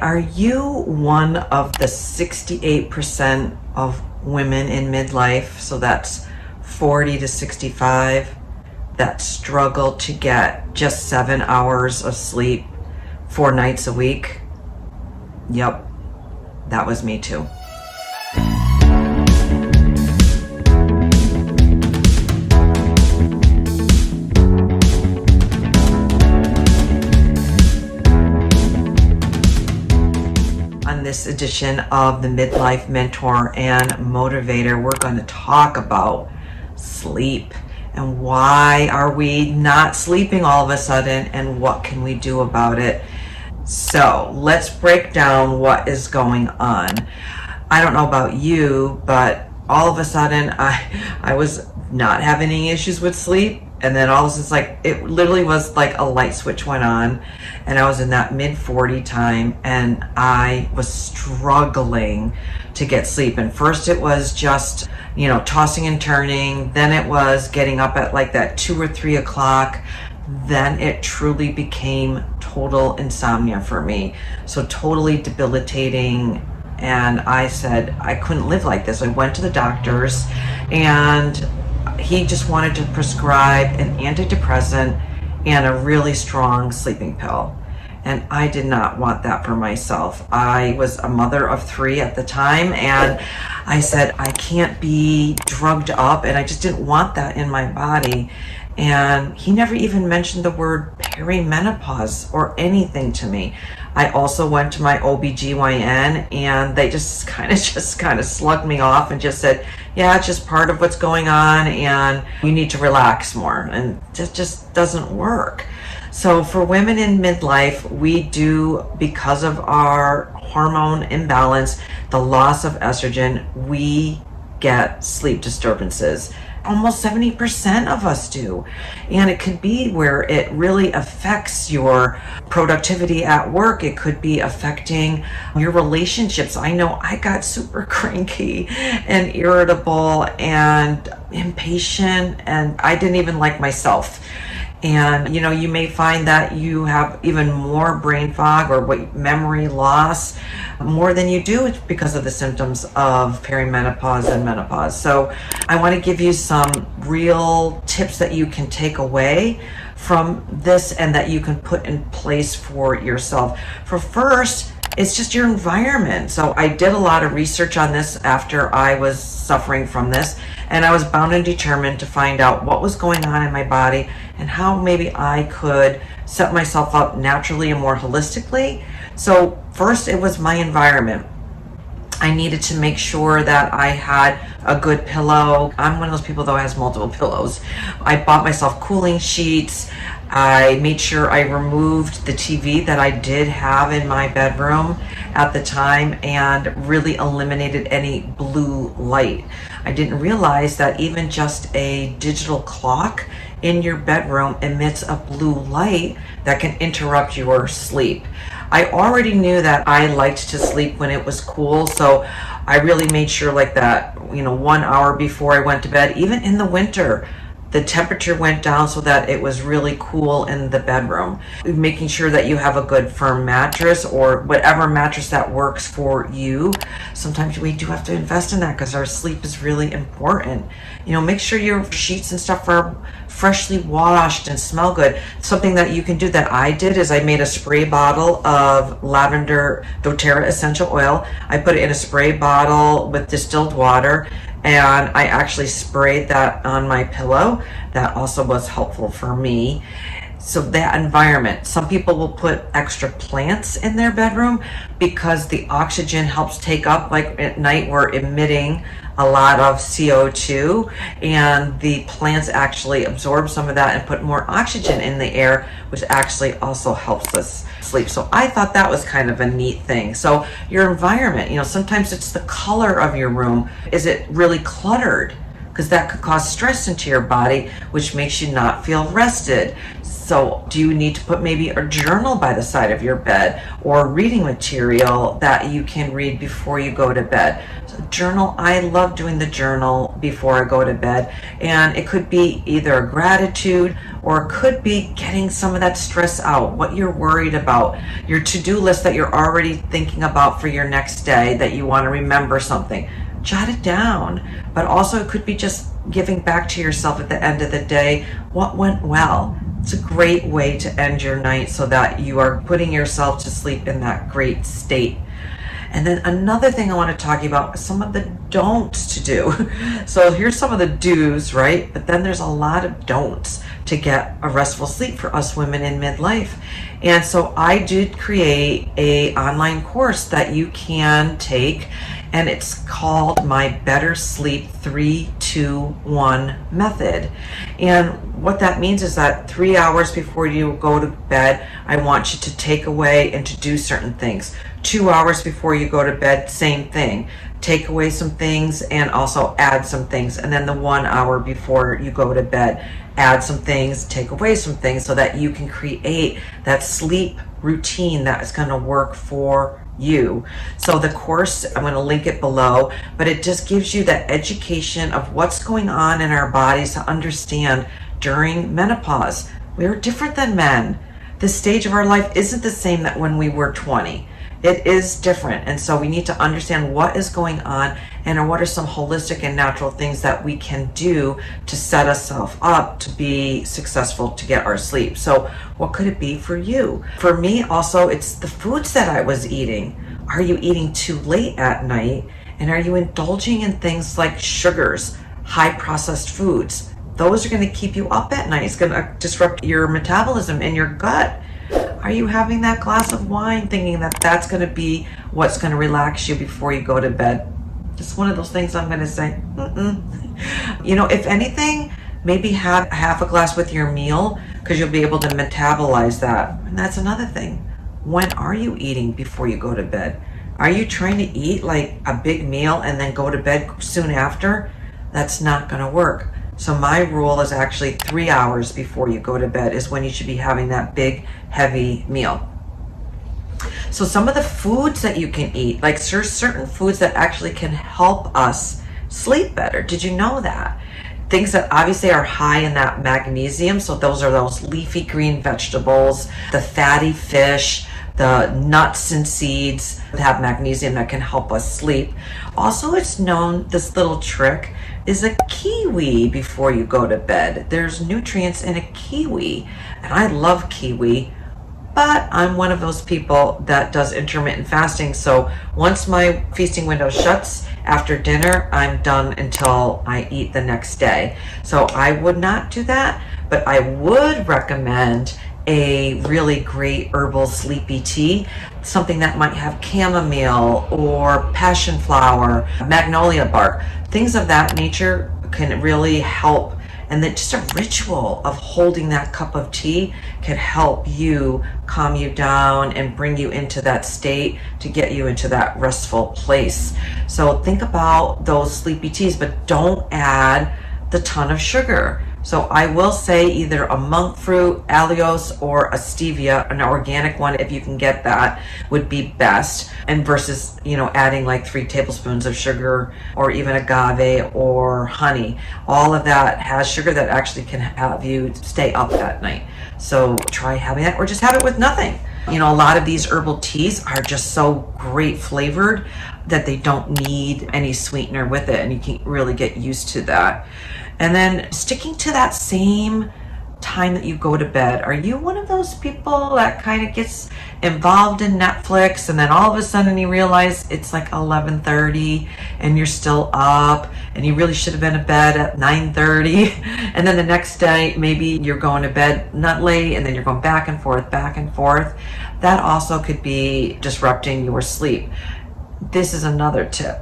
Are you one of the 68% of women in midlife, so that's 40 to 65, that struggle to get just 7 hours of sleep 4 nights a week? Yep, that was me too. On this edition of the Midlife Mentor and Motivator, we're going to talk about sleep and why are we not sleeping all of a sudden and what can we do about it. So let's break down what is going on. I don't know about you, but all of a sudden I was not having any issues with sleep, and then all of a sudden it's like it literally was like a light switch went on, and I was in that mid-40 time and I was struggling to get sleep. And first it was just, tossing and turning, then it was getting up at like that 2 or 3 o'clock. Then it truly became total insomnia for me. So totally debilitating. And I said, I couldn't live like this. I went to the doctors and he just wanted to prescribe an antidepressant and a really strong sleeping pill. And I did not want that for myself. I was a mother of 3 at the time, and I said, I can't be drugged up, and I just didn't want that in my body. And he never even mentioned the word perimenopause or anything to me. I also went to my OBGYN, and they just kind of slugged me off and just said, yeah, it's just part of what's going on and you need to relax more. And it just doesn't work. So for women in midlife, we do, because of our hormone imbalance, the loss of estrogen, we get sleep disturbances. Almost 70% of us do. And it could be where it really affects your productivity at work. It could be affecting your relationships. I know I got super cranky and irritable and impatient, and I didn't even like myself. And you may find that you have even more brain fog or memory loss more than you do because of the symptoms of perimenopause and menopause. So I want to give you some real tips that you can take away from this and that you can put in place for yourself. For first, it's just your environment. So I did a lot of research on this after I was suffering from this, and I was bound and determined to find out what was going on in my body and how maybe I could set myself up naturally and more holistically. So first, it was my environment. I needed to make sure that I had a good pillow. I'm one of those people, though, who has multiple pillows. I bought myself cooling sheets. I made sure I removed the TV that I did have in my bedroom at the time and really eliminated any blue light. I didn't realize that even just a digital clock in your bedroom emits a blue light that can interrupt your sleep. I already knew that I liked to sleep when it was cool, so I really made sure like that, 1 hour before I went to bed, even in the winter, the temperature went down so that it was really cool in the bedroom. Making sure that you have a good firm mattress or whatever mattress that works for you. Sometimes we do have to invest in that because our sleep is really important. Make sure your sheets and stuff are freshly washed and smell good. Something that you can do that I did is I made a spray bottle of lavender doTERRA essential oil. I put it in a spray bottle with distilled water, and I actually sprayed that on my pillow. That also was helpful for me. So that environment, some people will put extra plants in their bedroom because the oxygen helps take up, like at night we're emitting a lot of CO2, and the plants actually absorb some of that and put more oxygen in the air, which actually also helps us sleep. So I thought that was kind of a neat thing. So your environment, sometimes it's the color of your room. Is it really cluttered? because that could cause stress into your body, which makes you not feel rested. So do you need to put maybe a journal by the side of your bed, or reading material that you can read before you go to bed? So journal, I love doing the journal before I go to bed, and it could be either a gratitude, or it could be getting some of that stress out, what you're worried about, your to-do list that you're already thinking about for your next day, that you want to remember something. Jot it down. But also it could be just giving back to yourself at the end of the day what went well. It's a great way to end your night so that you are putting yourself to sleep in that great state. And then another thing I want to talk about is some of the don'ts to do. So here's some of the do's, right? But then there's a lot of don'ts to get a restful sleep for us women in midlife. And so I did create a online course that you can take, and it's called my Better Sleep 3-2-1 method. And what that means is that 3 hours before you go to bed, I want you to take away and to do certain things. 2 hours before you go to bed, same thing. Take away some things and also add some things. And then the 1 hour before you go to bed, add some things, take away some things, so that you can create that sleep routine that is going to work for you. So the course, I'm going to link it below, but it just gives you that education of what's going on in our bodies to understand during menopause. We're different than men. This stage of our life isn't the same that when we were 20. It is different, and so we need to understand what is going on and what are some holistic and natural things that we can do to set ourselves up to be successful to get our sleep. So what could it be for you? For me also, it's the foods that I was eating. Are you eating too late at night? And are you indulging in things like sugars, high processed foods? Those are going to keep you up at night. It's going to disrupt your metabolism in your gut. Are you having that glass of wine thinking that that's going to be what's going to relax you before you go to bed? Just one of those things I'm going to say, You know, if anything, maybe have half a glass with your meal, because you'll be able to metabolize that. And that's another thing. When are you eating before you go to bed? Are you trying to eat like a big meal and then go to bed soon after? That's not going to work. So my rule is actually 3 hours before you go to bed is when you should be having that big, heavy meal. So some of the foods that you can eat, like certain foods that actually can help us sleep better. Did you know that? Things that obviously are high in that magnesium. So those are those leafy green vegetables, the fatty fish, the nuts and seeds that have magnesium that can help us sleep. Also, it's known, this little trick is a kiwi before you go to bed. There's nutrients in a kiwi, and I love kiwi, but I'm one of those people that does intermittent fasting. So once my feasting window shuts after dinner, I'm done until I eat the next day. So I would not do that, but I would recommend a really great herbal sleepy tea, something that might have chamomile or passion flower, magnolia bark, things of that nature can really help. And then just a ritual of holding that cup of tea can help you calm you down and bring you into that state to get you into that restful place. So think about those sleepy teas, but don't add the ton of sugar. So I will say either a monk fruit, allulose, or a stevia, an organic one, if you can get that, would be best. And versus, adding like 3 tablespoons of sugar or even agave or honey. All of that has sugar that actually can have you stay up at night. So try having that, or just have it with nothing. A lot of these herbal teas are just so great flavored that they don't need any sweetener with it, and you can really get used to that. And then sticking to that same time that you go to bed. Are you one of those people that kind of gets involved in Netflix and then all of a sudden you realize it's like 11:30 and you're still up and you really should have been in bed at 9:30, and then the next day maybe you're going to bed not late and then you're going back and forth, back and forth? That also could be disrupting your sleep. This is another tip,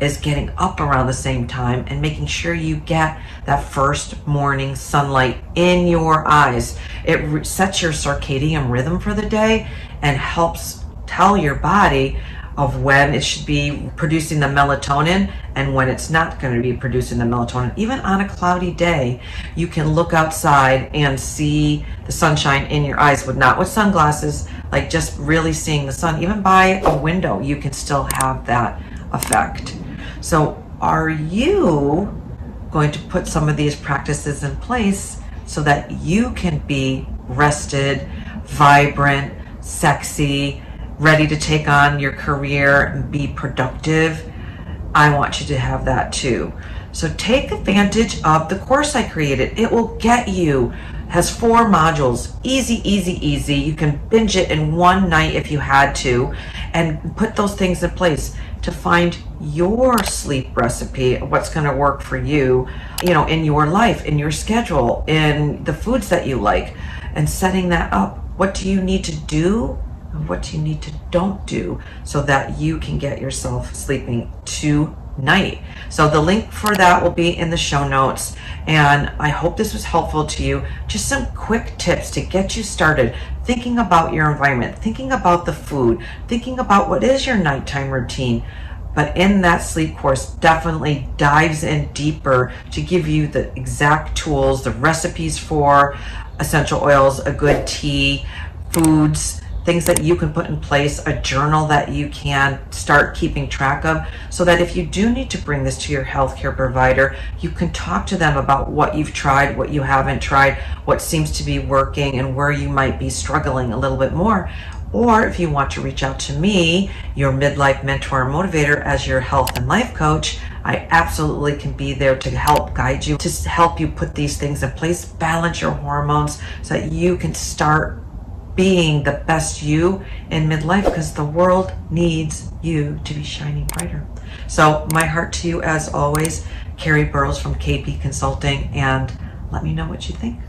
is getting up around the same time and making sure you get that first morning sunlight in your eyes. It sets your circadian rhythm for the day and helps tell your body of when it should be producing the melatonin and when it's not going to be producing the melatonin. Even on a cloudy day, you can look outside and see the sunshine in your eyes, not with sunglasses, like just really seeing the sun. Even by a window, you can still have that effect. So are you going to put some of these practices in place so that you can be rested, vibrant, sexy, ready to take on your career and be productive? I want you to have that too. So take advantage of the course I created. It will get you, has 4 modules, easy, easy, easy. You can binge it in one night if you had to, and put those things in place to find your sleep recipe, what's going to work for you, in your life, in your schedule, in the foods that you like, and setting that up. What do you need to do and what do you need to don't do so that you can get yourself sleeping tonight? So the link for that will be in the show notes, and I hope this was helpful to you. Just some quick tips to get you started thinking about your environment, thinking about the food, thinking about what is your nighttime routine. But in that sleep course, definitely dives in deeper to give you the exact tools, the recipes for essential oils, a good tea, foods, things that you can put in place, a journal that you can start keeping track of, so that if you do need to bring this to your healthcare provider, you can talk to them about what you've tried, what you haven't tried, what seems to be working, and where you might be struggling a little bit more. Or if you want to reach out to me, your midlife mentor and motivator, as your health and life coach, I absolutely can be there to help guide you, to help you put these things in place, balance your hormones so that you can start being the best you in midlife, because the world needs you to be shining brighter. So my heart to you, as always, Carrie Burrows from KP Consulting, and let me know what you think.